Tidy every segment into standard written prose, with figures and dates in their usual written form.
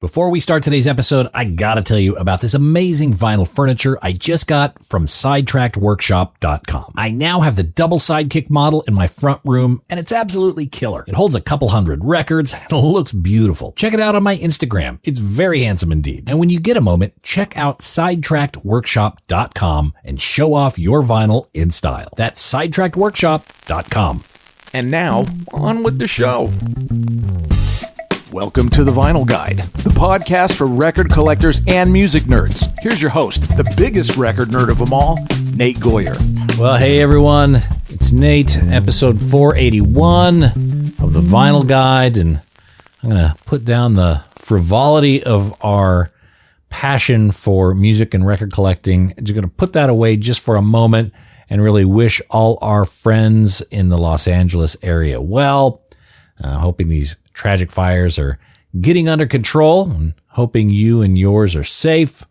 Before we start today's episode, I gotta tell you about this amazing vinyl furniture I just got from SidetrackedWorkshop.com. I now have the double sidekick model in my front room, and it's absolutely killer. It holds a couple hundred records, and it looks beautiful. Check it out on my Instagram. It's very handsome indeed. And when you get a moment, check out SidetrackedWorkshop.com and show off your vinyl in style. That's SidetrackedWorkshop.com. And now, on with the show. Welcome to The Vinyl Guide, the podcast for record collectors and music nerds. Here's your host, the biggest record nerd of them all, Nate Goyer. Well, hey everyone, it's Nate, episode 481 of The Vinyl Guide, and I'm going to put down the frivolity of our passion for music and record collecting. I'm just going to put that away just for a moment and really wish all our friends in the Los Angeles area well. Hoping these tragic fires are getting under control and hoping you and yours are safe.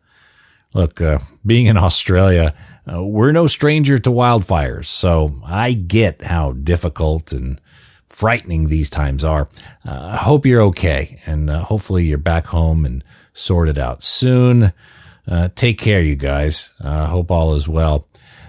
Look, being in Australia, we're no stranger to wildfires, so I get how difficult and frightening these times are. I hope you're okay, and hopefully you're back home and sorted out soon. Take care, you guys. Hope all is well.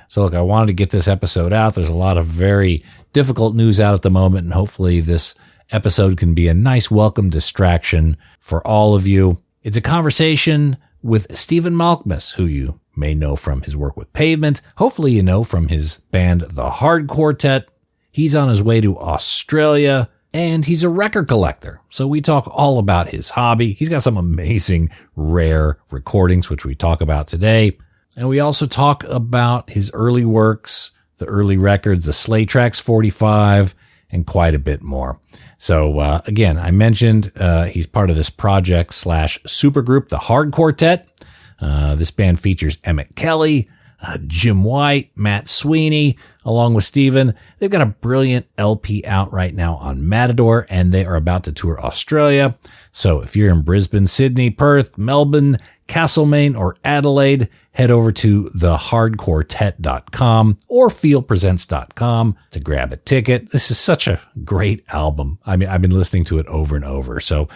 So look, I wanted to get this episode out. There's a lot of very difficult news out at the moment, and hopefully this episode can be a nice welcome distraction for all of you. It's a conversation with Stephen Malkmus, who you may know from his work with Pavement. Hopefully you know from his band, the Hard Quartet. He's on his way to Australia, and he's a record collector. So we talk all about his hobby. He's got some amazing rare recordings, which we talk about today. And we also talk about his early works, the early records, the Slay Tracks 45, and quite a bit more. So, again, I mentioned, he's part of this project / supergroup, the Hard Quartet. This band features Emmett Kelly, Jim White, Matt Sweeney, along with Steven. They've got a brilliant LP out right now on Matador, and they are about to tour Australia. So if you're in Brisbane, Sydney, Perth, Melbourne, Castlemaine, or Adelaide, head over to thehardquartet.com or feelpresents.com to grab a ticket. This is such a great album. I mean, I've been listening to it over and over. So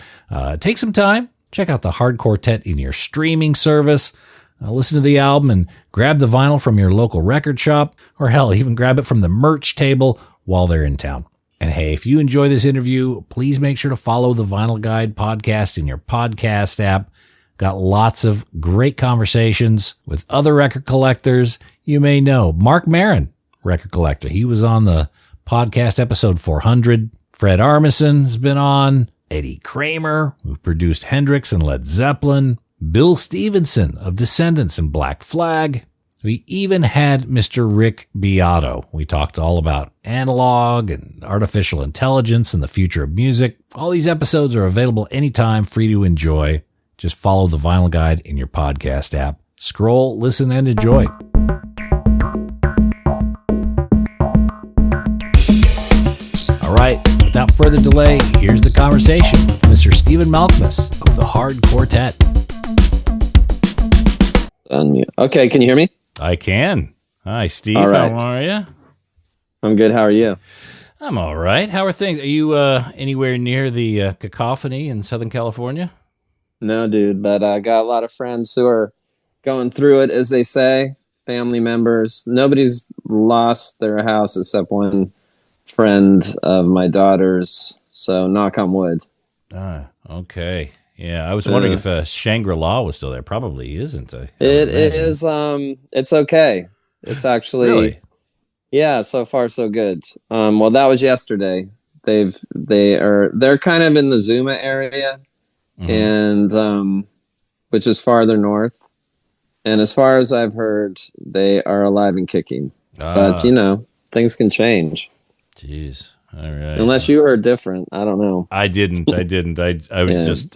take some time, check out the Hard Quartet in your streaming service. Listen to the album and grab the vinyl from your local record shop, or hell, even grab it from the merch table while they're in town. And hey, if you enjoy this interview, please make sure to follow the Vinyl Guide podcast in your podcast app. Got lots of great conversations with other record collectors you may know. Mark Maron, record collector. He was on the podcast episode 400. Fred Armisen has been on. Eddie Kramer, who produced Hendrix and Led Zeppelin. Bill Stevenson of Descendants and Black Flag. We even had Mr. Rick Beato. We talked all about analog and artificial intelligence and the future of music. All these episodes are available anytime, free to enjoy. Just follow the Vinyl Guide in your podcast app. Scroll, listen, and enjoy. All right, without further delay, here's the conversation with Mr. Stephen Malkmus of the Hard Quartet. Unmute. Okay, can you hear me? I can. Hi, Steve. All right. How are you? I'm good. How are you? I'm all right. How are things? Are you anywhere near the cacophony in Southern California? No, dude, but I got a lot of friends who are going through it, as they say, family members. Nobody's lost their house except one friend of my daughter's, so knock on wood. Okay. Yeah, I was wondering if Shangri-La was still there. Probably isn't. It is. It's okay. It's actually, really? Yeah. So far, so good. Well, that was yesterday. They're kind of in the Zuma area, and which is farther north. And as far as I've heard, they are alive and kicking. But things can change. Jeez. All right. Unless you heard different. I don't know. I didn't. I was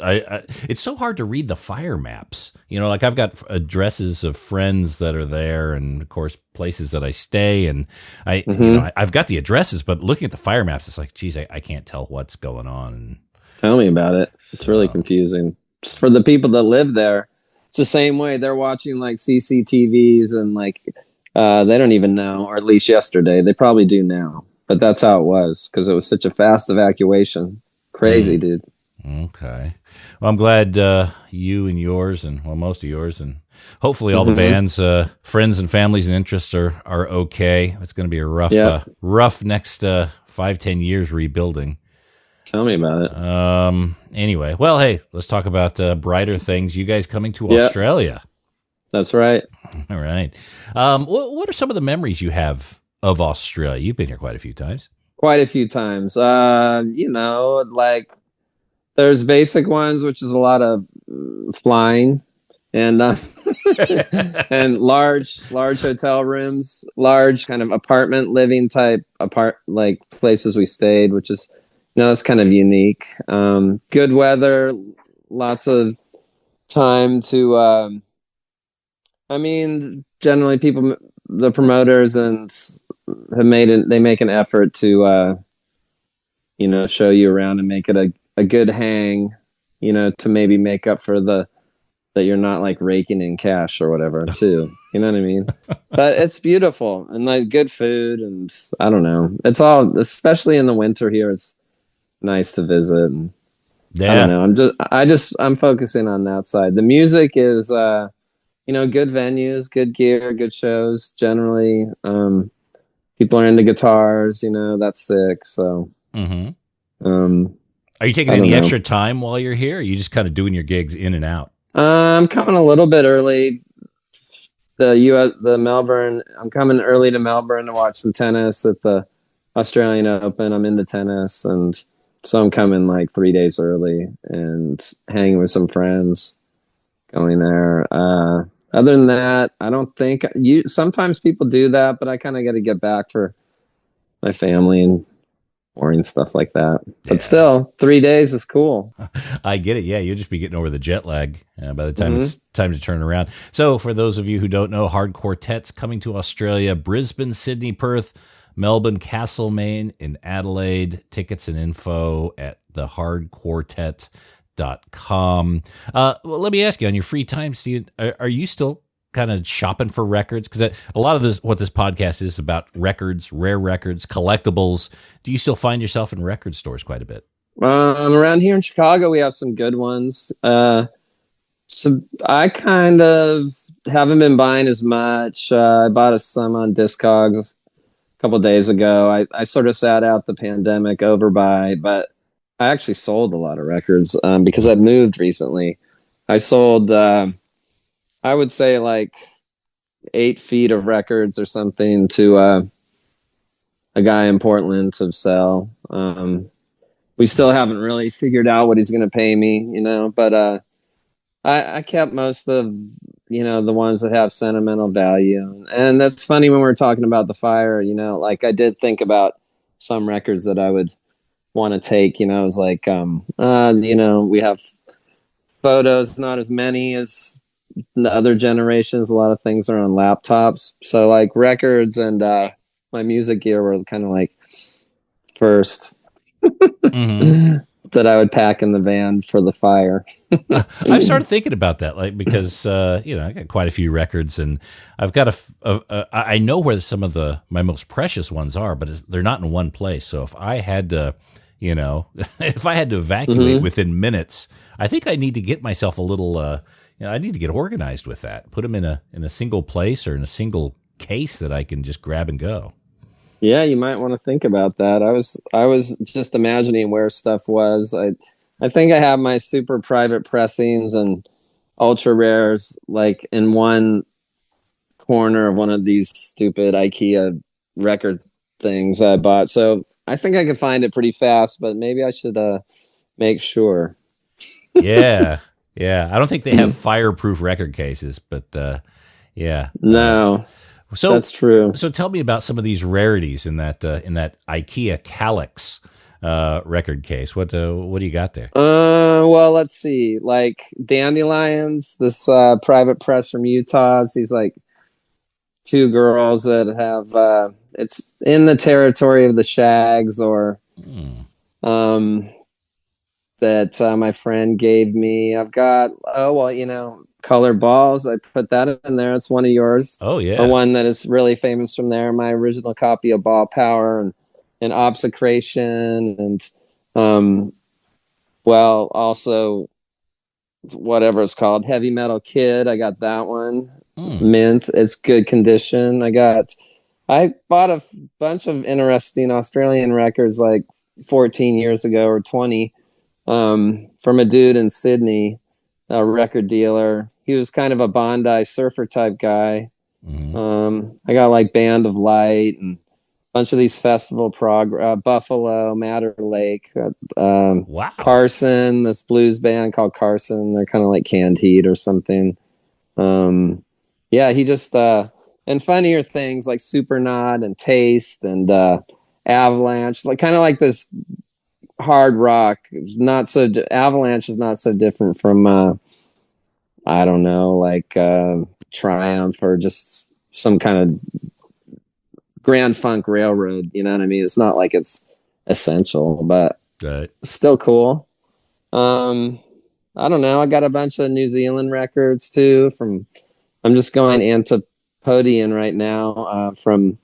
it's so hard to read the fire maps. You know, like I've got addresses of friends that are there and of course places that I stay. And I've got the addresses, but looking at the fire maps, it's like, geez, I can't tell what's going on. Tell me about it. It's really confusing. For the people that live there, it's the same way. They're watching like CCTVs and like, they don't even know, or at least yesterday. They probably do now. But that's how it was, because it was such a fast evacuation. Crazy, dude. Okay. Well, I'm glad you and yours, and most of yours, and hopefully all the band's friends and families and interests are okay. It's going to be a rough next 5-10 years rebuilding. Tell me about it. Anyway, well, hey, let's talk about brighter things. You guys coming to Australia? That's right. All right. What are some of the memories you have of Australia? You've been here quite a few times. Quite a few times. Like there's basic ones, which is a lot of flying and and large hotel rooms, large kind of apartment living type like places we stayed, which is it's kind of unique. Good weather, lots of time to. Generally, the promoters and they make an effort to, show you around and make it a good hang, to maybe make up for that you're not like raking in cash or whatever too. You know what I mean? But it's beautiful and like good food and I don't know. It's all, especially in the winter here, it's nice to visit. And I don't know. I'm focusing on that side. The music is, good venues, good gear, good shows. Generally, people are into guitars. That's sick. So, are you taking any extra time while you're here? Or are you just kind of doing your gigs in and out? I'm coming a little bit early. I'm coming early to Melbourne to watch some tennis at the Australian Open. I'm into tennis, and so I'm coming like 3 days early and hanging with some friends, going there. Other than that, I don't think sometimes people do that, but I kind of got to get back for my family and boring stuff like that. But still, 3 days is cool. I get it. Yeah, you'll just be getting over the jet lag by the time it's time to turn around. So for those of you who don't know, Hard Quartet's coming to Australia: Brisbane, Sydney, Perth, Melbourne, Castlemaine, in Adelaide. Tickets and info at thehardquartet.com. Well, let me ask you, on your free time, Steve, are you still kind of shopping for records? Because a lot of what this podcast is about: records, rare records, collectibles. Do you still find yourself in record stores quite a bit? Around here in Chicago, we have some good ones. So I kind of haven't been buying as much. I bought some on Discogs a couple of days ago. I sort of sat out the pandemic overbuy, but I actually sold a lot of records because I moved recently. I sold, I would say, like 8 feet of records or something to a guy in Portland to sell. We still haven't really figured out what he's going to pay me, but I kept most of, the ones that have sentimental value. And that's funny when we were talking about the fire, like I did think about some records that I would want to take. It was like, we have photos, not as many as the other generations. A lot of things are on laptops. So like records and my music gear were kind of like first that I would pack in the van for the fire. I've started thinking about that, like, because I got quite a few records, and I've got I know where some of my most precious ones are, but they're not in one place. So if I had to, if I had to evacuate within minutes, I think I need to get myself a little. I need to get organized with that. Put them in a single place or in a single case that I can just grab and go. Yeah, you might want to think about that. I was just imagining where stuff was. I think I have my super private pressings and ultra rares like in one corner of one of these stupid IKEA record things I bought. So I think I could find it pretty fast, but maybe I should make sure. Yeah. I don't think they have fireproof record cases, but yeah. No. So that's true. So tell me about some of these rarities in that IKEA Calyx record case. What do you got there? Well, let's see. Like Dandelions, this private press from Utah. It's these like 2 girls that have it's in the territory of the Shags or that my friend gave me. I've got color balls. I put that in there. It's one of yours. Oh yeah. Or one that is really famous from there. My original copy of Ball Power and Obsecration and well, also whatever it's called, Heavy Metal Kid. I got that one. Mint. It's good condition. I bought a bunch of interesting Australian records like 14 years ago or 20 from a dude in Sydney, a record dealer. He was kind of a Bondi surfer type guy. I got like Band of Light and a bunch of these festival Buffalo, Madder Lake, Wow. Carson, this blues band called Carson. They're kind of like Canned Heat or something. Yeah, he just and funnier things like Supernod and Taste and Avalanche, like kind of like this hard rock. Not so Avalanche is not so different from I don't know, like Triumph or just some kind of Grand Funk Railroad. You know what I mean? It's not like it's essential, but still cool. I don't know. I got a bunch of New Zealand records too. I'm just going Antipodean right now from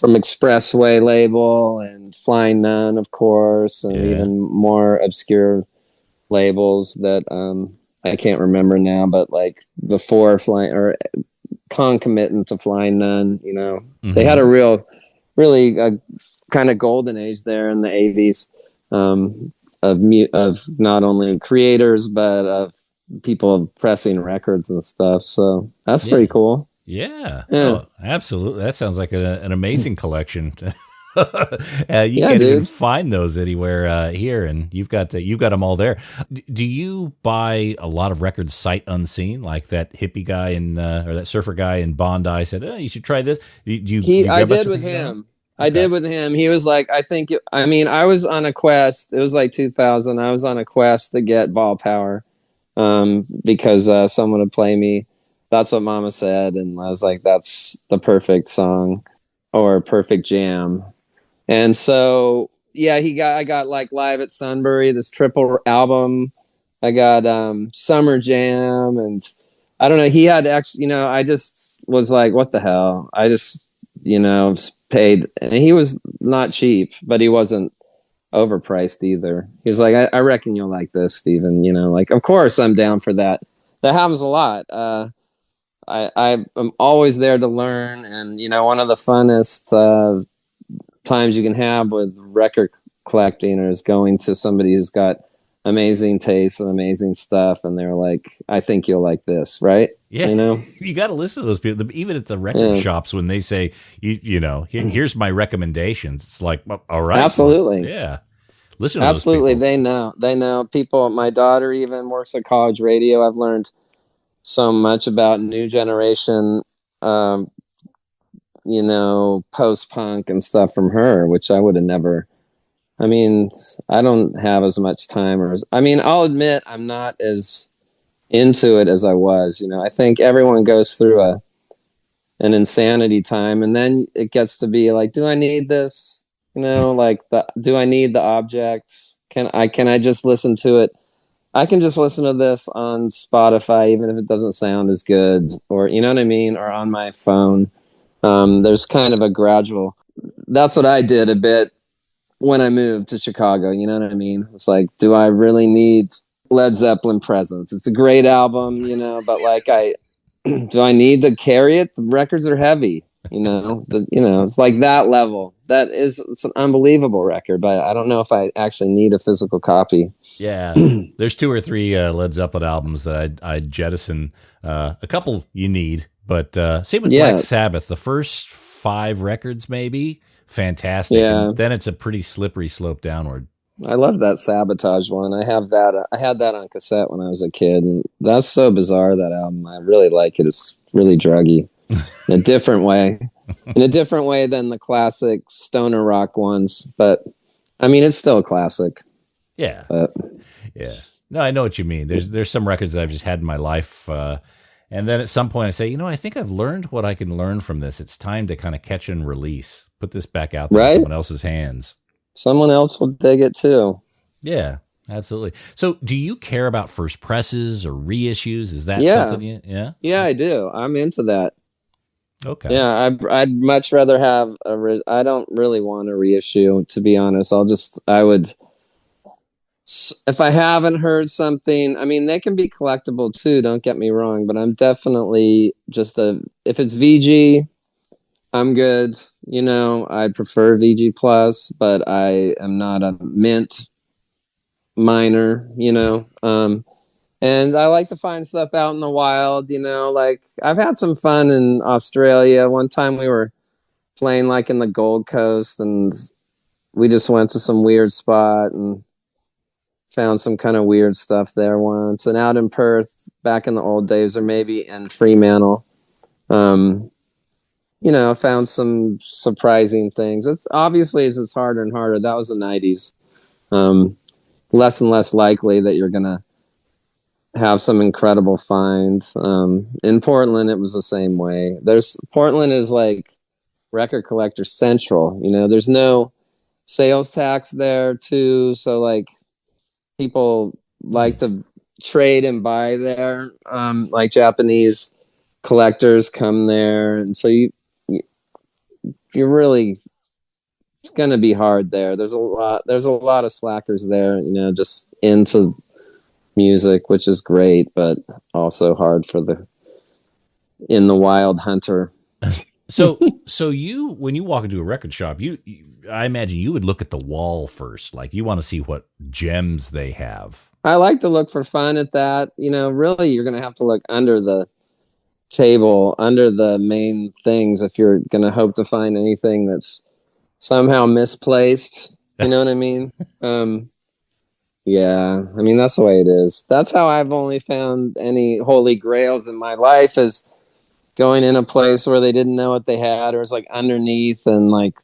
Expressway label and Flying Nun, of course, and even more obscure labels that I can't remember now, but like before Flying or concomitant to Flying Nun, you know, they had a really kind of golden age there in the 80s of not only creators but of people pressing records and stuff. So that's pretty cool. Yeah. Oh, absolutely. That sounds like an amazing collection. You can't even find those anywhere here, and you've got them all there. Do you buy a lot of records sight unseen, like that hippie guy or that surfer guy in Bondi said, "Oh, you should try this"? I did with him. I did with him. He was like, I was on a quest. It was like 2000. I was on a quest to get Ball Power because someone would play me That's What Mama Said, and I was like, that's the perfect song or perfect jam. And so, yeah, I got like Live at Sunbury, this triple album. I got Summer Jam, and I don't know. He had I just was like, what the hell? I just, paid, and he was not cheap, but he wasn't overpriced either. He was like, I reckon you'll like this, Steven. Like, of course I'm down for that. That happens a lot. I'm always there to learn, and one of the funnest times you can have with record collecting is going to somebody who's got amazing taste and amazing stuff, and they're like, I think you'll like this, right? Yeah, you got to listen to those people, even at the record shops, when they say, here's my recommendations. It's like, all right, absolutely, well, yeah, listen to absolutely. those people. They know people. My daughter even works at college radio. I've learned so much about new generation, post-punk and stuff from her, which I would have never. I mean, I don't have as much time I'll admit I'm not as into it as I was. I think everyone goes through an insanity time, and then it gets to be like, do I need this? Do I need the objects? Can I just listen to it? I can just listen to this on Spotify, even if it doesn't sound as good, or you know what I mean, or on my phone. There's kind of a gradual. That's what I did a bit when I moved to Chicago. You know what I mean? It's like, do I really need Led Zeppelin presence? It's a great album, but like, do I need to carry it? The records are heavy, it's like that level. It's an unbelievable record, but I don't know if I actually need a physical copy. Yeah, there's 2 or 3 Led Zeppelin albums that I'd jettison. A couple you need, but same with Black Sabbath. The first 5 records, maybe, fantastic. Yeah. And then it's a pretty slippery slope downward. I love that Sabotage one. I have that. I had that on cassette when I was a kid, and that's so bizarre, that album. I really like it. It's really druggy in a different way. In a different way than the classic stoner rock ones, but I mean, it's still a classic. Yeah. But, yeah. No, I know what you mean. There's some records that I've just had in my life, and then at some point I say, I think I've learned what I can learn from this. It's time to kind of catch and release. Put this back out there in someone else's hands. Someone else will dig it too. Yeah, absolutely. So do you care about first presses or reissues? Is that something you, Yeah, I do. I'm into that. Okay. Yeah, I'd much rather have I don't really want a reissue, to be honest. if I haven't heard something, I mean, they can be collectible too, don't get me wrong, but I'm definitely if it's VG, I'm good. You know, I prefer VG plus, but I am not a mint miner, you know. And I like to find stuff out in the wild, you know, like I've had some fun in Australia. One time we were playing like in the Gold Coast, and we just went to some weird spot and found some kind of weird stuff there once. And out in Perth back in the old days, or maybe in Fremantle, you know, found some surprising things. It's obviously as it's harder and harder. That was the 90s. Less and less likely that you're gonna have some incredible finds. In Portland, it was the same way. Portland is like record collector central. You know, there's no sales tax there too, so like people like to trade and buy there. Like Japanese collectors come there, and so you're really, it's going to be hard there. There's a lot of slackers there, you know, just into music, which is great, but also hard for the wild hunter. So you, when you walk into a record shop, I imagine you would look at the wall first. Like you want to see what gems they have. I like to look for fun at that. You know, really, you're going to have to look under the table, under the main things, if you're going to hope to find anything that's somehow misplaced. You know what I mean? Yeah, I mean, that's the way it is. That's how I've only found any holy grails in my life, is going in a place where they didn't know what they had, or it's like underneath and like,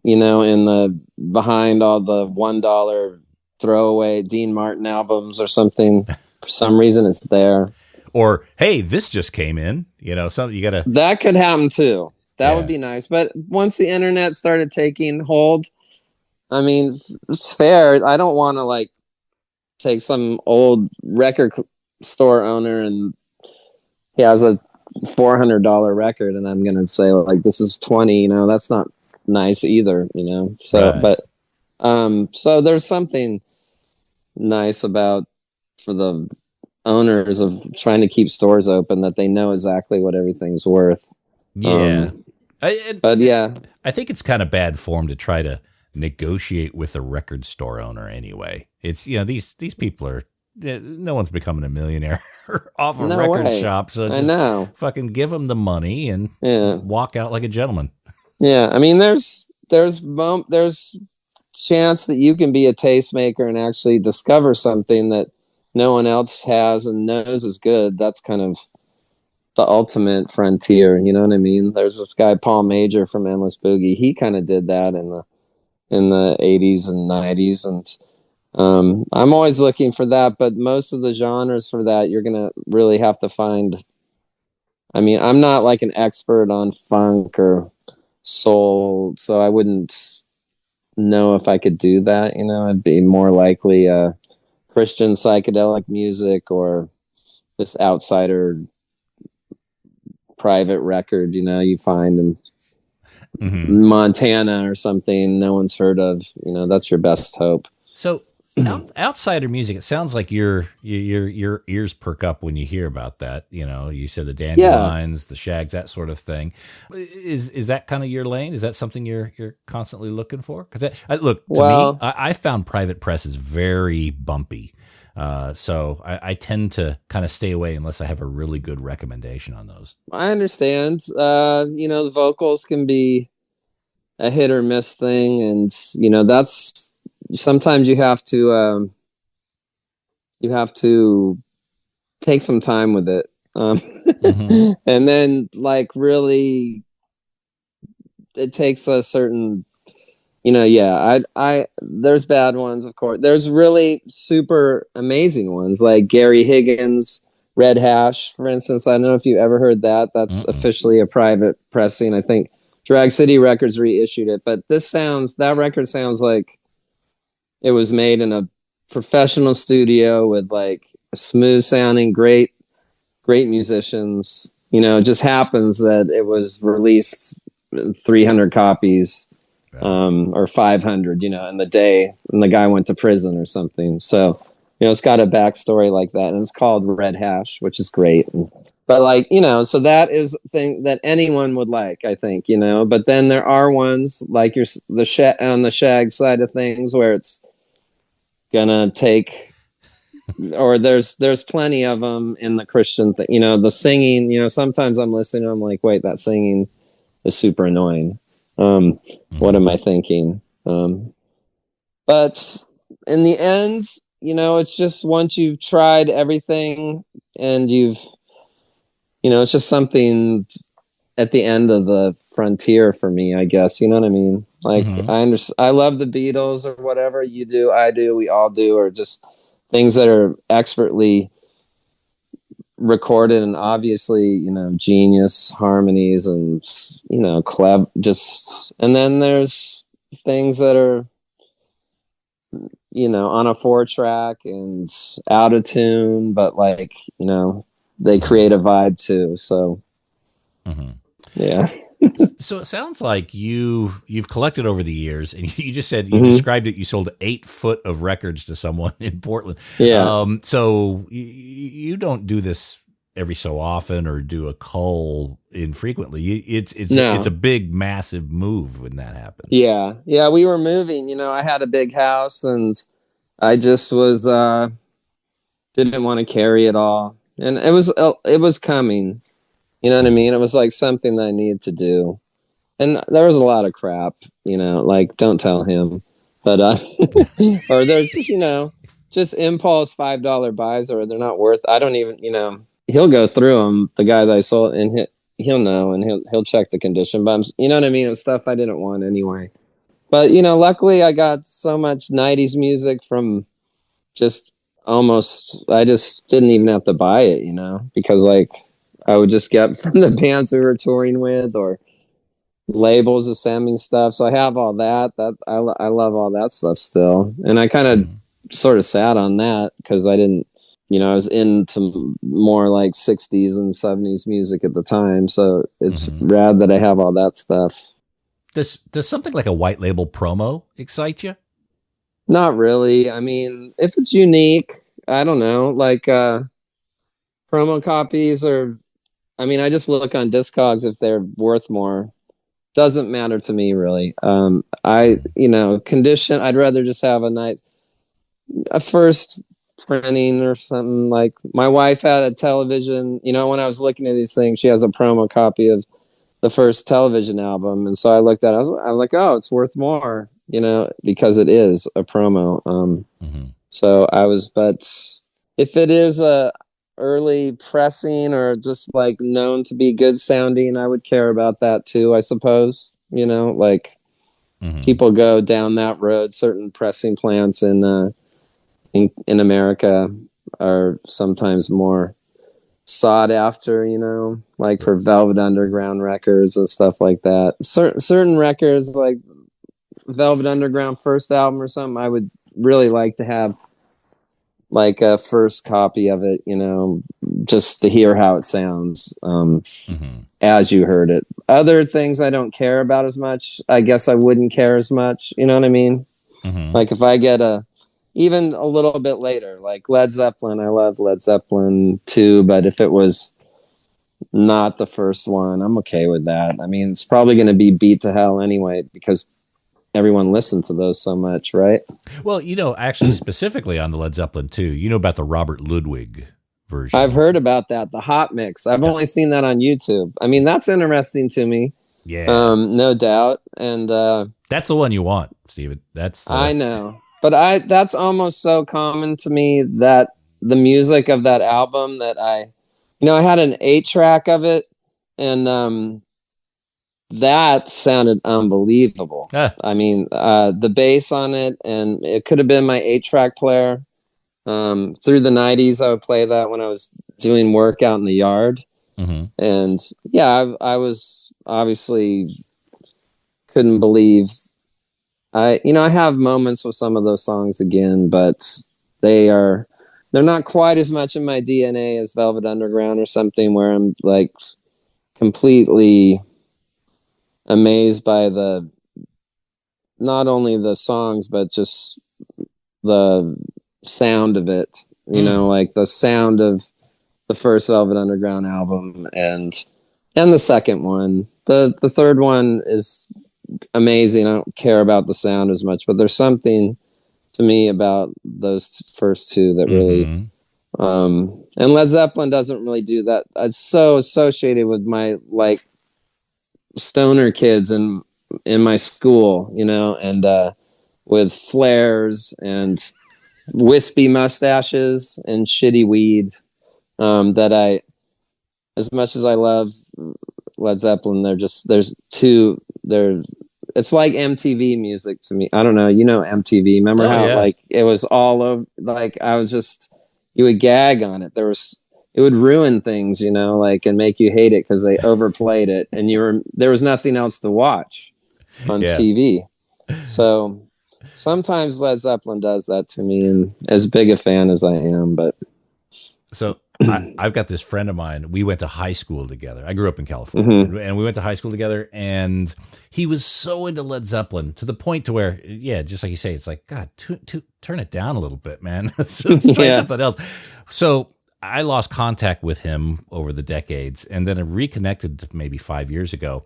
you know, in the behind all the $1 throwaway Dean Martin albums or something. For some reason it's there. Or, hey, this just came in, you know, something you gotta. That could happen too. That would be nice. But once the internet started taking hold, I mean, it's fair. I don't want to like take some old record store owner and he has a $400 record, and I'm gonna say like this is 20. You know, that's not nice either. You know, so Right. but so there's something nice about, for the owners of trying to keep stores open, that they know exactly what everything's worth. Yeah. But yeah, I think it's kind of bad form to try to negotiate with a record store owner anyway. It's, you know, these people are, no one's becoming a millionaire off a record shop, so just fucking give them the money and walk out like a gentleman. Yeah, I mean, there's chance that you can be a tastemaker and actually discover something that no one else has and knows is good. That's kind of the ultimate frontier. You know what I mean? There's this guy Paul Major from Endless Boogie. He kind of did that in the 80s and 90s, and I'm always looking for that. But most of the genres for that, you're gonna really have to find. I mean, I'm not like an expert on funk or soul, so I wouldn't know if I could do that. You know, I'd be more likely Christian psychedelic music or this outsider private record, you know, you find in Montana or something no one's heard of. You know, that's your best hope. So outsider music, it sounds like your ears perk up when you hear about that. You know, you said the Dandelions, the Shags, that sort of thing. Is that kind of your lane? Is that something you're constantly looking for? Because look, to me, I found private press is very bumpy. So I tend to kind of stay away unless I have a really good recommendation on those. I understand. You know, the vocals can be a hit or miss thing, and you know, that's sometimes you have to take some time with it. And then like really it takes a certain, you know, I there's bad ones, of course. There's really super amazing ones like Gary Higgins, Red Hash, for instance. I don't know if you ever heard that. That's officially a private pressing. I think Drag City Records reissued it, but that record sounds like it was made in a professional studio with like a smooth sounding, great musicians. You know, it just happens that it was released 300 copies or 500, and the guy went to prison or something. So, it's got a backstory like that, and it's called Red Hash, which is great. But so that is a thing that anyone would like, I think, but then there are ones like on the Shags side of things where it's gonna take, or there's plenty of them in the Christian thing, the singing, sometimes I'm listening, I'm like, wait, that singing is super annoying. What am I thinking? But in the end, it's just once you've tried everything and it's just something at the end of the frontier for me, I guess. You know what I mean? Like, I love the Beatles or whatever you do, I do, we all do, or just things that are expertly recorded and obviously, genius harmonies and, clever, and then there's things that are, on a 4-track and out of tune, but they create a vibe too. So, yeah. So it sounds like you've collected over the years, and you just said you described it. You sold 8 foot of records to someone in Portland. Yeah. So you don't do this every so often or do a cull infrequently. It's a big, massive move when that happens. Yeah. Yeah. We were moving, I had a big house and I just was, didn't want to carry it all. And it was coming, you know what I mean? It was like something that I needed to do. And there was a lot of crap, like don't tell him, but, or there's just impulse $5 buys, or they're not worth, I don't even, he'll go through them, the guy that I sold, and he'll know, and he'll check the condition, but you know what I mean? It was stuff I didn't want anyway. But, luckily I got so much 90s music from I just didn't even have to buy it, because I would just get from the bands we were touring with or labels that send me stuff. So I have all that I love all that stuff still. And I kind of sort of sat on that because I didn't, I was into more like 60s and 70s music at the time. So it's rad that I have all that stuff. Does something like a white label promo excite you? Not really. I mean, if it's unique, I don't know, like promo copies I just look on Discogs if they're worth more. Doesn't matter to me really. Condition, I'd rather just have a first printing or something. Like my wife had a television, when I was looking at these things, she has a promo copy of the first television album. And so I looked at it, I'm like, oh, it's worth more, because it is a promo. So but if it is a early pressing or just like known to be good sounding, I would care about that too, I suppose. People go down that road. Certain pressing plants in America are sometimes more sought after, like for Velvet Underground records and stuff like that. Certain records like Velvet Underground first album or something, I would really like to have like a first copy of it, just to hear how it sounds as you heard it. Other things I don't care about as much. I guess I wouldn't care as much. You know what I mean? Like if I get even a little bit later, like Led Zeppelin, I love Led Zeppelin too, but if it was not the first one, I'm okay with that. I mean, it's probably going to be beat to hell anyway because everyone listens to those so much, right? Well, actually specifically on the Led Zeppelin too, about the Robert Ludwig version. I've heard about that, the hot mix. I've only seen that on YouTube. I mean, that's interesting to me. Yeah. No doubt. And that's the one you want, Steven. I know. But that's almost so common to me that the music of that album that I had an 8-track of it, and that sounded unbelievable. I mean, the bass on it, and it could have been my 8-track player. Through the 90s, I would play that when I was doing work out in the yard. And yeah, I was obviously couldn't believe. I have moments with some of those songs again, but they're not quite as much in my DNA as Velvet Underground or something, where I'm like completely amazed by the not only the songs, but just the sound of it, like the sound of the first Velvet Underground album and the second one. The third one is amazing. I don't care about the sound as much, but there's something to me about those first two that really and Led Zeppelin doesn't really do that. It's so associated with my like stoner kids in my school, and with flares and wispy mustaches and shitty weed. That I, as much as I love Led Zeppelin, it's like MTV music to me. I don't know, MTV. Remember how like it was all over, like you would gag on it. It would ruin things, like, and make you hate it because they overplayed it, and there was nothing else to watch on TV. So sometimes Led Zeppelin does that to me, and as big a fan as I am, but so I've got this friend of mine. We went to high school together. I grew up in California, and we went to high school together. And he was so into Led Zeppelin to the point to where, just like you say, it's like, God, turn it down a little bit, man. Let's try something else. So I lost contact with him over the decades, and then I reconnected maybe 5 years ago.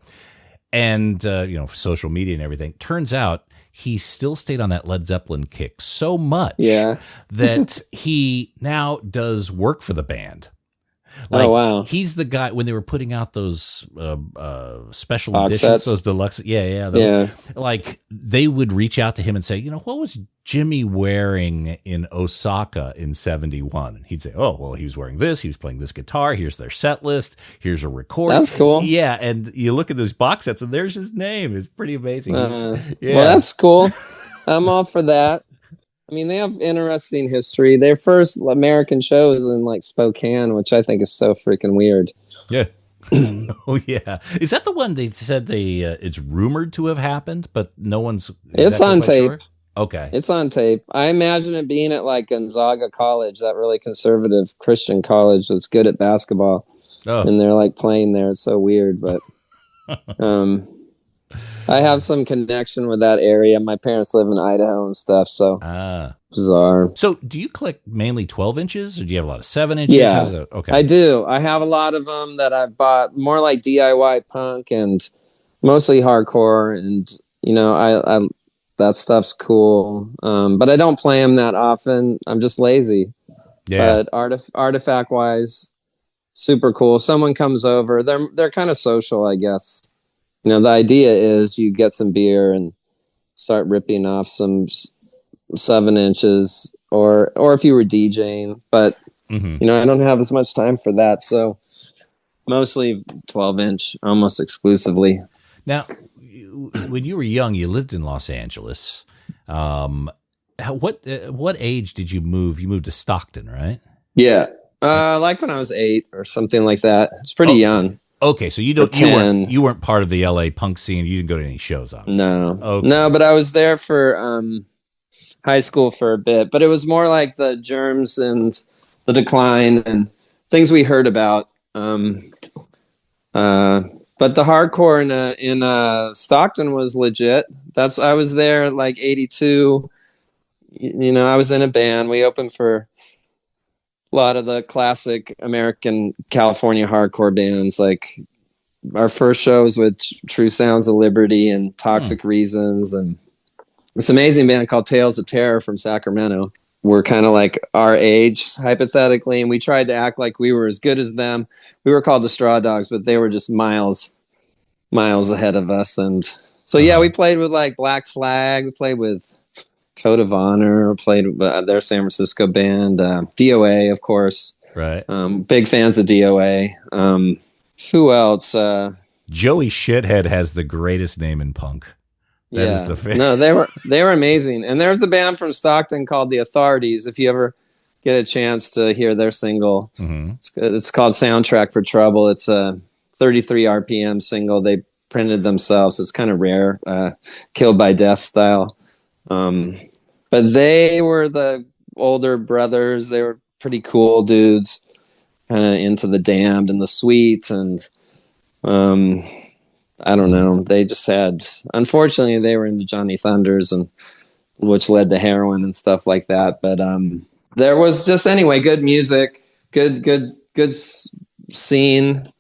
And social media and everything. Turns out he still stayed on that Led Zeppelin kick so much that he now does work for the band. Like, oh, wow. He's the guy when they were putting out those special Box editions, sets. those deluxe. Those, like they would reach out to him and say, what was Jimmy wearing in Osaka in 71? And he'd say, oh, well, he was wearing this. He was playing this guitar. Here's their set list. Here's a recording. That's cool. Yeah. And you look at those box sets and there's his name. It's pretty amazing. Well, that's cool. I'm all for that. I mean, they have interesting history. Their first American show is in like Spokane, which I think is so freaking weird. Yeah. Oh yeah. Is that the one they said it's rumored to have happened, but no one's It's on tape. Sure? Okay. It's on tape. I imagine it being at like Gonzaga College, that really conservative Christian college that's good at basketball. Oh. And they're like playing there. It's so weird, but I have some connection with that area. My parents live in Idaho and stuff, so bizarre. So do you collect mainly 12 inches, or do you have a lot of 7 inches? Yeah, okay. I do. I have a lot of them that I've bought, more like DIY punk and mostly hardcore, and I that stuff's cool. But I don't play them that often. I'm just lazy. Yeah. But artifact-wise, super cool. Someone comes over. They're kind of social, I guess. The idea is you get some beer and start ripping off some 7 inches, or if you were DJing, but I don't have as much time for that. So mostly 12-inch, almost exclusively. Now, when you were young, you lived in Los Angeles. What age did you move? You moved to Stockton, right? Yeah. Like when I was 8 or something like that. It's pretty young. Okay, so you weren't part of the LA punk scene. You didn't go to any shows, obviously. No, okay. No, but I was there for high school for a bit. But it was more like the germs and the decline and things we heard about. But the hardcore in Stockton was legit. I was there like 82. I was in a band. We opened for a lot of the classic American California hardcore bands. Like our first shows with True Sounds of Liberty and Toxic Reasons, and this amazing band called Tales of Terror from Sacramento. We're kind of like our age, hypothetically, and we tried to act like we were as good as them. We were called the Straw Dogs, but they were just miles ahead of us. And so, we played with like Black Flag. We played with Code of Honor. We played with their San Francisco band. DOA, of course. Right. Big fans of DOA. Who else? Joey Shithead has the greatest name in punk. That is the fan. No, they were amazing. And there's a band from Stockton called The Authorities. If you ever get a chance to hear their single, it's called Soundtrack for Trouble. It's a 33 RPM single. They printed themselves. It's kind of rare, Killed by Death style. But they were the older brothers. They were pretty cool dudes, kind of into the Damned and the Sweets, and I don't know. They just had, unfortunately, they were into Johnny Thunders, and which led to heroin and stuff like that. But there was just anyway good music, good scene,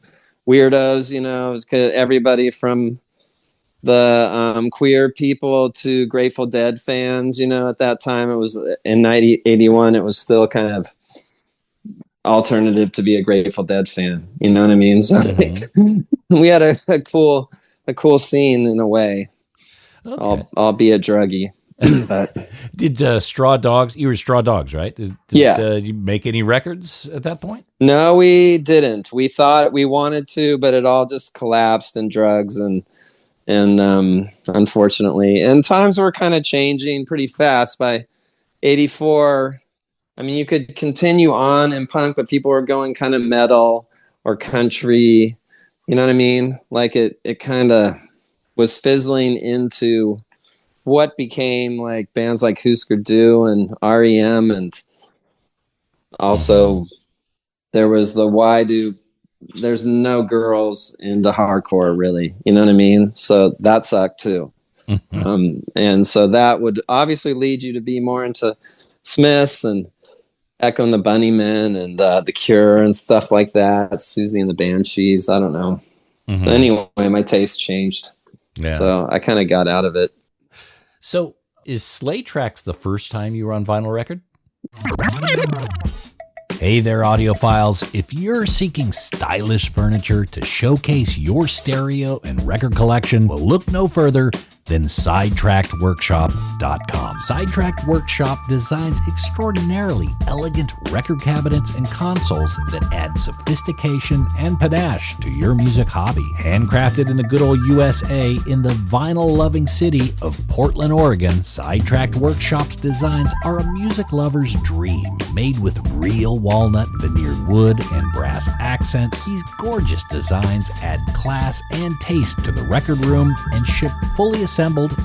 weirdos. You know, it was good. Everybody from the queer people to Grateful Dead fans. You know, at that time it was in 1981. It was still kind of alternative to be a Grateful Dead fan. You know what I mean? So like, we had a cool scene in a way, albeit druggy. But did Straw Dogs? You were Straw Dogs, right? Did you make any records at that point? No, we didn't. We thought we wanted to, but it all just collapsed in drugs and unfortunately, and times were kind of changing pretty fast. By 84, I mean, you could continue on in punk, but people were going kind of metal or country. You know what I mean? Like it kind of was fizzling into what became like bands like Husker Du and REM, and also there was the there's no girls into hardcore really, you know what I mean? So that sucked too. And so that would obviously lead you to be more into Smiths and Echo and the Bunnymen and The Cure and stuff like that. Susie and the Banshees. I don't know. Anyway, my taste changed. Yeah. So I kind of got out of it. So is Slate Tracks the first time you were on vinyl record? Hey there, audiophiles. If you're seeking stylish furniture to showcase your stereo and record collection, well, look no further than SidetrackedWorkshop.com. Sidetracked Workshop designs extraordinarily elegant record cabinets and consoles that add sophistication and panache to your music hobby. Handcrafted in the good old USA in the vinyl-loving city of Portland, Oregon, Sidetracked Workshop's designs are a music lover's dream. Made with real walnut veneered wood and brass accents, these gorgeous designs add class and taste to the record room and ship fully assembled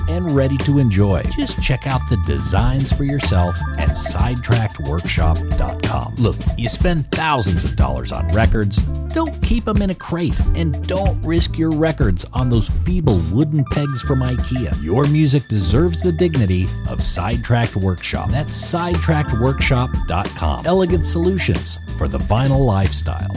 and ready to enjoy. Just check out the designs for yourself at SidetrackedWorkshop.com. Look, you spend thousands of dollars on records. Don't keep them in a crate, and don't risk your records on those feeble wooden pegs from IKEA. Your music deserves the dignity of Sidetracked Workshop. That's SidetrackedWorkshop.com. Elegant solutions for the vinyl lifestyle.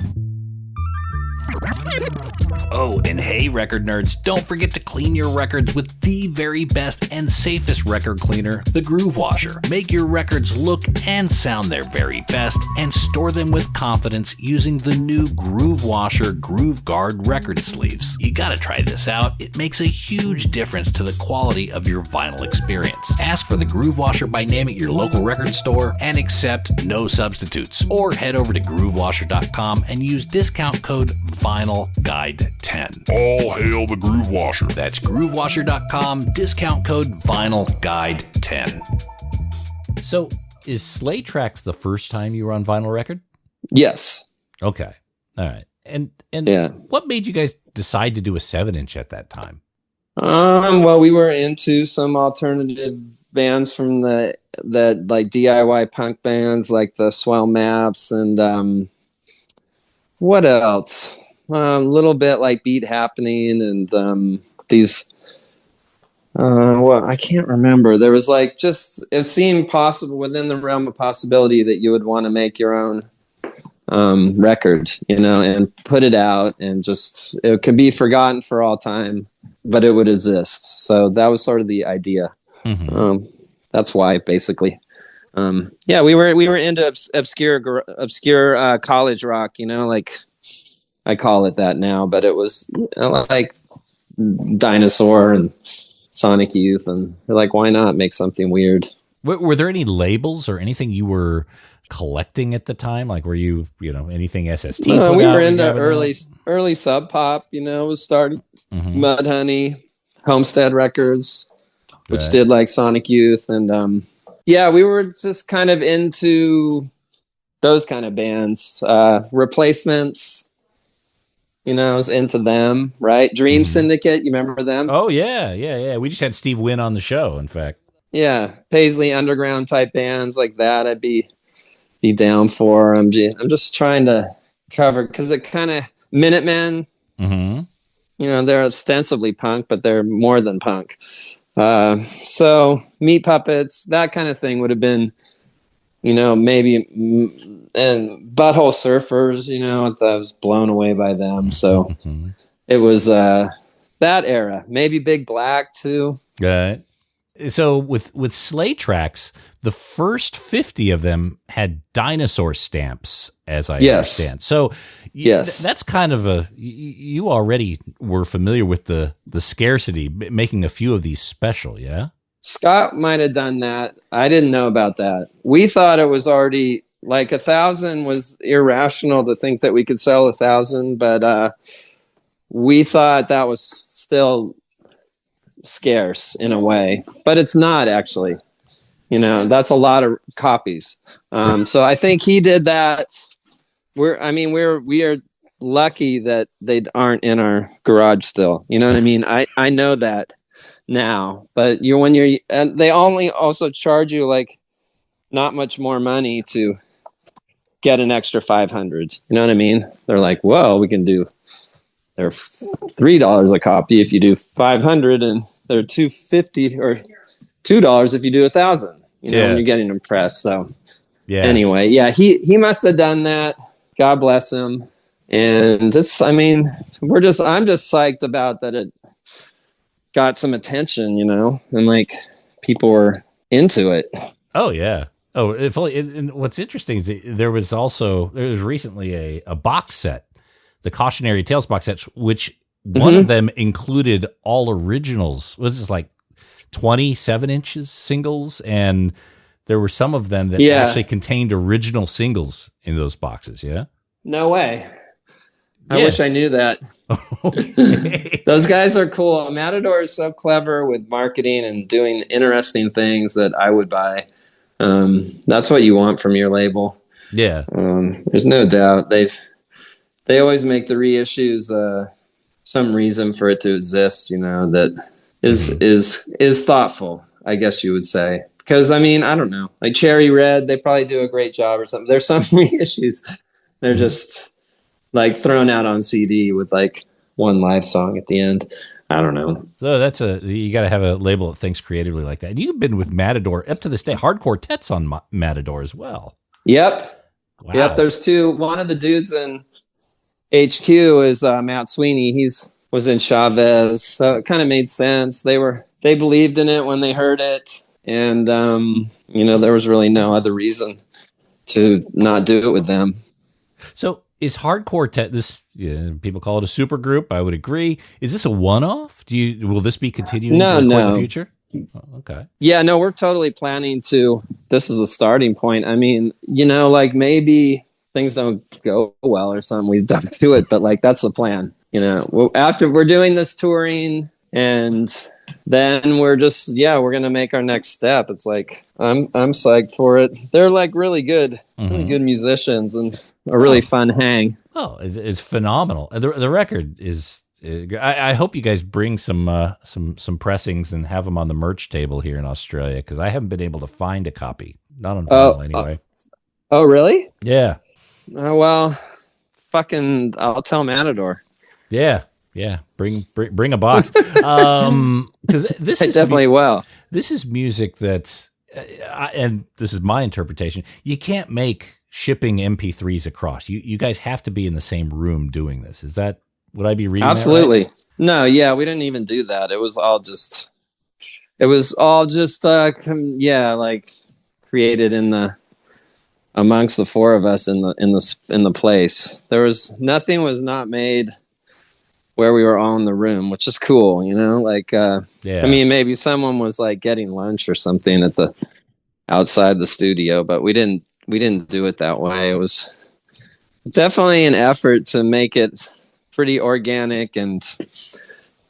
Oh, and hey, record nerds, don't forget to clean your records with the very best and safest record cleaner, the Groove Washer. Make your records look and sound their very best and store them with confidence using the new Groove Washer Groove Guard record sleeves. You gotta try this out. It makes a huge difference to the quality of your vinyl experience. Ask for the Groove Washer by name at your local record store and accept no substitutes. Or head over to groovewasher.com and use discount code VINYLGUIDE10. All hail the Groove Washer. That's groovewasher.com, discount code VINYLGUIDE10. So, is Slate Tracks the first time you were on vinyl record? Yes. Okay. All right. And yeah. What made you guys decide to do a 7-inch at that time? Well, we were into some alternative bands from the like DIY punk bands like the Swell Maps and what else? A little bit like Beat Happening and these well, I can't remember. There was like just it seemed possible within the realm of possibility that you would want to make your own record, you know, and put it out, and just it could be forgotten for all time, but it would exist. So that was sort of the idea. That's why, basically. Yeah, we were into obscure college rock, you know, like I call it that now, but it was like Dinosaur and Sonic Youth, and they're like, why not make something weird? Were there any labels or anything you were collecting at the time? Like, were you anything SST? We were into early Sub Pop, you know, was started Mudhoney, Homestead Records, which did like Sonic Youth, and yeah, we were just kind of into those kind of bands. Replacements, you know, I was into them, right? Dream Syndicate, you remember them? Oh yeah. We just had Steve Wynn on the show, in fact. Yeah, Paisley Underground type bands like that, I'd be down for. I'm just trying to cover because it kind of Minutemen. You they're ostensibly punk, but they're more than punk. So Meat Puppets, that kind of thing would have been, maybe, and Butthole Surfers, I was blown away by them. So it was that era. Maybe Big Black too. Right. So with sleigh tracks, the first 50 of them had dinosaur stamps, as I understand. So yes, that's kind of you already were familiar with the scarcity, making a few of these special, yeah? Scott might have done that. I didn't know about that. We thought it was already like 1,000 was irrational to think that we could sell 1,000, but we thought that was still scarce in a way, but it's not actually. That's a lot of copies. So I think he did that. We are lucky that they aren't in our garage still. You know what I mean? I know that now, but and they only also charge you like not much more money to get an extra 500. You know what I mean? They're like, whoa, they're $3 a copy if you do 500, and they're $2.50 or $2 if you do 1,000. When you're getting them pressed. So anyway, he must have done that. God bless him. And I'm just psyched about that it got some attention, and like people were into it. Oh yeah. Oh, and what's interesting is there was recently a box set, the Cautionary Tales box set, which one of them included all originals. Was this like 27 inches singles? And there were some of them that actually contained original singles in those boxes. Yeah. No way. I wish I knew that. Those guys are cool. Matador is so clever with marketing and doing interesting things that I would buy. That's what you want from your label. Yeah. There's no doubt. They always make the reissues some reason for it to exist, that is thoughtful, I guess you would say. Because I don't know, like Cherry Red, they probably do a great job or something. There's some reissues, they're just like thrown out on CD with like one live song at the end. I don't know. So you got to have a label that thinks creatively like that. And you've been with Matador up to this day. Hard Quartet's on Matador as well. Yep. Wow. Yep. There's two. One of the dudes in HQ is Matt Sweeney. Was in Chavez, so it kind of made sense. They believed in it when they heard it, and there was really no other reason to not do it with them. So is Hard Quartet this? People call it a super group. I would agree. Is this a one-off? Will this be continuing to record in the future? Oh, okay. Yeah, no, we're totally planning to. This is a starting point. Like maybe things don't go well or something. We don't do it, but like that's the plan. After we're doing this touring, and then we're going to make our next step. It's like, I'm psyched for it. They're like really good musicians and a really fun hang. Oh, it's phenomenal. The record is, I hope you guys bring some pressings and have them on the merch table here in Australia, because I haven't been able to find a copy. Not on vinyl anyway. Oh, really? Yeah. Oh, well, I'll tell Matador. Yeah. Bring a box. Because this is definitely This is music that, and this is my interpretation. You can't make shipping MP3s across. You guys have to be in the same room doing this. Would I be reading? Absolutely. That right? No. Yeah, we didn't even do that. It was all just like created amongst the four of us in the place. Nothing was not made where we were all in the room, which is cool, maybe someone was like getting lunch or something outside the studio, but we didn't do it that way. It was definitely an effort to make it pretty organic and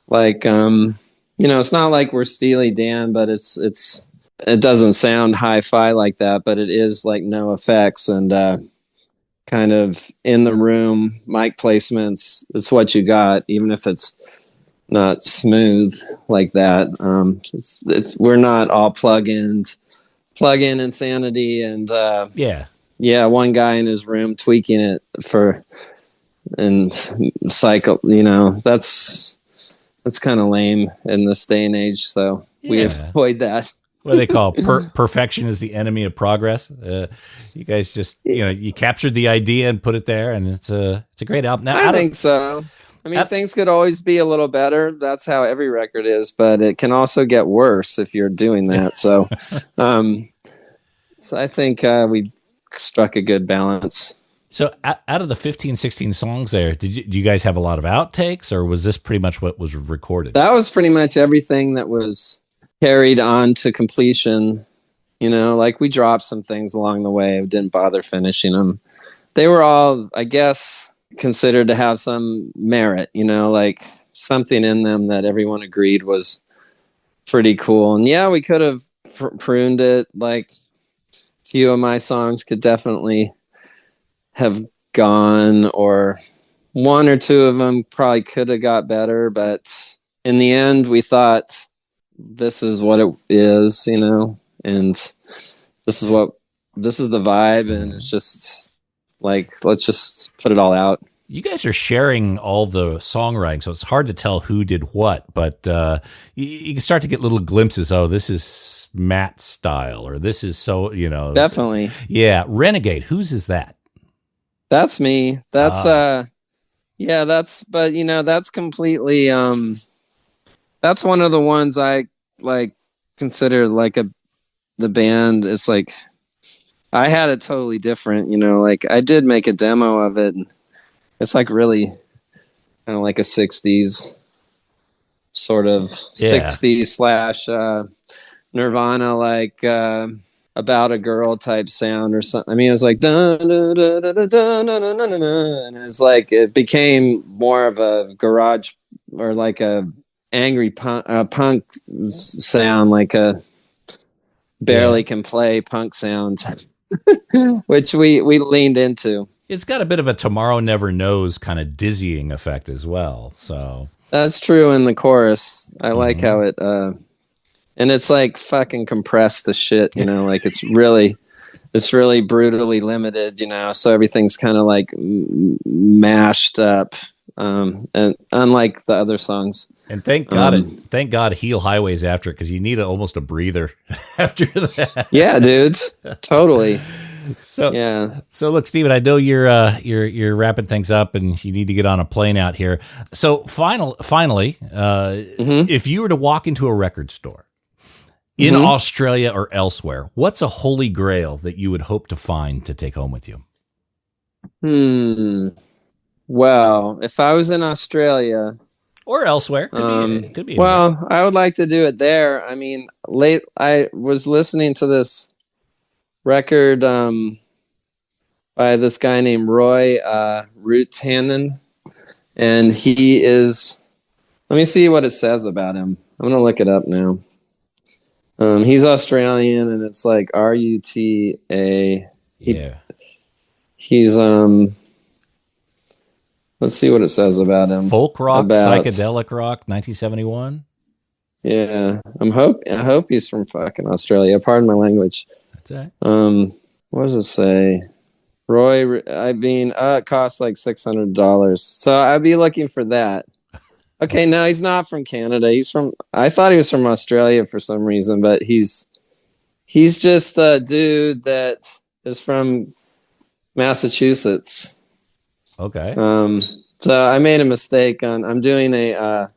like, it's not like we're Steely Dan, but it doesn't sound hi-fi like that, but it is like no effects and, kind of in the room mic placements. It's what you got, even if it's not smooth like that. We're not all plug-in insanity and one guy in his room tweaking it and cycle. That's That's kind of lame in this day and age. So we avoid that. What do they call perfection is the enemy of progress? You guys just, you captured the idea and put it there, and it's a great album. Now, I think so. I mean, things could always be a little better. That's how every record is, but it can also get worse if you're doing that. So, so I think we struck a good balance. So out of the 15, 16 songs there, do you guys have a lot of outtakes, or was this pretty much what was recorded? That was pretty much everything that was carried on to completion. Like we dropped some things along the way. Didn't bother finishing them. They were all, I guess, considered to have some merit, like something in them that everyone agreed was pretty cool. And yeah, we could have pruned it. Like a few of my songs could definitely have gone, or one or two of them probably could have got better. But in the end, we thought, this is what it is, and this is the vibe, and it's just like, let's just put it all out. You guys are sharing all the songwriting, so it's hard to tell who did what, but you can start to get little glimpses. Oh, this is Matt's style, or this is Definitely. Yeah. Renegade, whose is that? That's me. That's that's completely that's one of the ones I like consider like the band. It's like I had it totally different, like I did make a demo of it, and it's like really kind of like a 60s sort of 60s slash Nirvana, like about a girl type sound or something. I mean, it was like dun, dun, dun, dun, dun, dun, dun, dun, dun, and it's like it became more of a garage or like a angry punk sound, like a barely can play punk sound, which we leaned into. It's got a bit of a Tomorrow Never Knows kind of dizzying effect as well. So that's true in the chorus. I like how it, and it's like fucking compressed to shit, like it's really brutally limited, so everything's kind of like mashed up, and unlike the other songs. And thank God Heel Highway's after it, because you need almost a breather after that. Yeah, dude, totally. So yeah. So look, Steven, I know you're wrapping things up and you need to get on a plane out here. So finally, if you were to walk into a record store in Australia or elsewhere, what's a holy grail that you would hope to find to take home with you? Well, if I was in Australia or elsewhere, could be. Well, I would like to do it there. I mean, I was listening to this record by this guy named Roy Rutanen, and he is. Let me see what it says about him. I'm gonna look it up now. He's Australian, and it's like RUTA. Yeah. He's Let's see what it says about him. Folk rock, psychedelic rock, 1971. Yeah, I hope he's from fucking Australia. Pardon my language. That's right. What does it say? Roy, it costs like $600. So I'd be looking for that. Okay, no, he's not from Canada. I thought he was from Australia for some reason, but he's just a dude that is from Massachusetts. Okay. So I made a mistake I'm doing a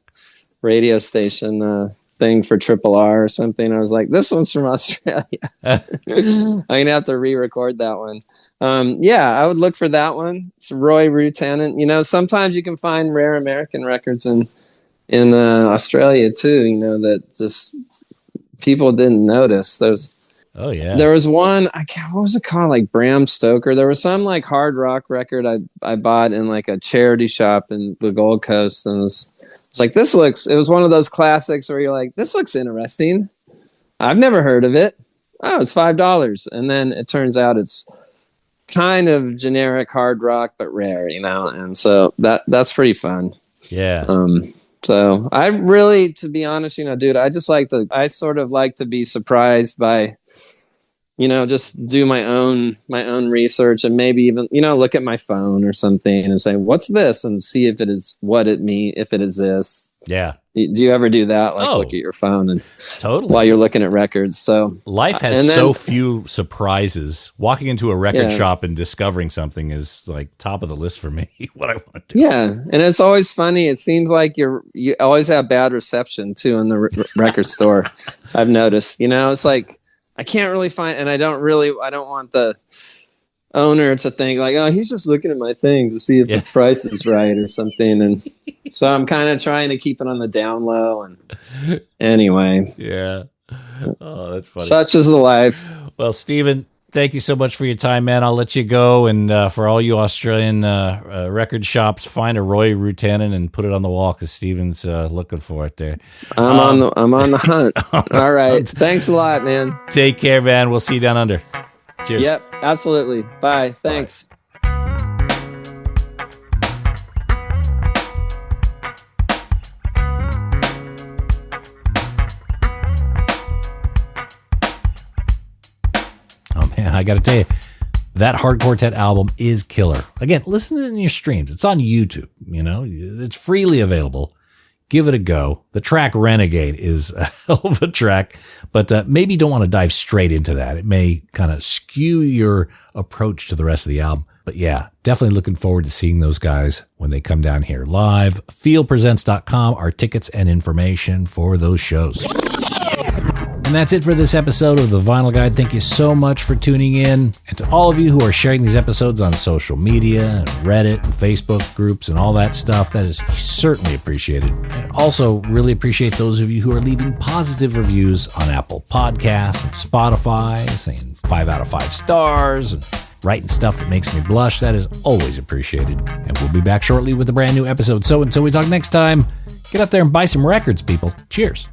radio station thing for Triple R or something. I was like, this one's from Australia. I'm gonna have to re-record that one. I would look for that one. It's Roy Rutanen. Sometimes you can find rare American records in Australia too. That just people didn't notice. Oh yeah. There was one, what was it called? Like Bram Stoker. There was some like hard rock record I bought in like a charity shop in the Gold Coast, and it's like, it was one of those classics where you're like, this looks interesting. I've never heard of it. Oh, it's $5. And then it turns out it's kind of generic hard rock, but rare, and so that's pretty fun. Yeah. So I really, to be honest, dude, I sort of like to be surprised by, just do my own research, and maybe even, look at my phone or something and say, what's this? And see if it is if it exists. Yeah. Do you ever do that? Like Oh. look at your phone and Totally. while you're looking at records. So Life has and then- so few surprises. Walking into a record shop and discovering something is like top of the list for me. What I want to do. Yeah, and it's always funny. It seems like you always have bad reception too in the record store. I've noticed. It's like I can't really find, and I don't want the owner to think like, oh, he's just looking at my things to see if the price is right or something. And so I'm kind of trying to keep it on the down low. And anyway, Yeah. Oh, that's funny. such is the life. Well, Stephen, thank you so much for your time, man. I'll let you go. And for all you Australian record shops, find a Roy Rutanen and put it on the wall because Stephen's looking for it there. I'm on the hunt. All right. Thanks a lot, man. Take care, man. We'll see you down under. Cheers. Yep, absolutely. Bye. Thanks. Oh, man, I got to tell you, that Hard Quartet album is killer. Again, listen to it in your streams. It's on YouTube, It's freely available. Give it a go. The track Renegade is a hell of a track, but maybe you don't want to dive straight into that. It may kind of skew your approach to the rest of the album. But yeah, definitely looking forward to seeing those guys when they come down here live. Fieldpresents.com are tickets and information for those shows. And that's it for this episode of The Vinyl Guide. Thank you so much for tuning in. And to all of you who are sharing these episodes on social media and Reddit and Facebook groups and all that stuff, that is certainly appreciated. And also really appreciate those of you who are leaving positive reviews on Apple Podcasts and Spotify, saying 5 out of 5 stars and writing stuff that makes me blush. That is always appreciated. And we'll be back shortly with a brand new episode. So until we talk next time, get up there and buy some records, people. Cheers.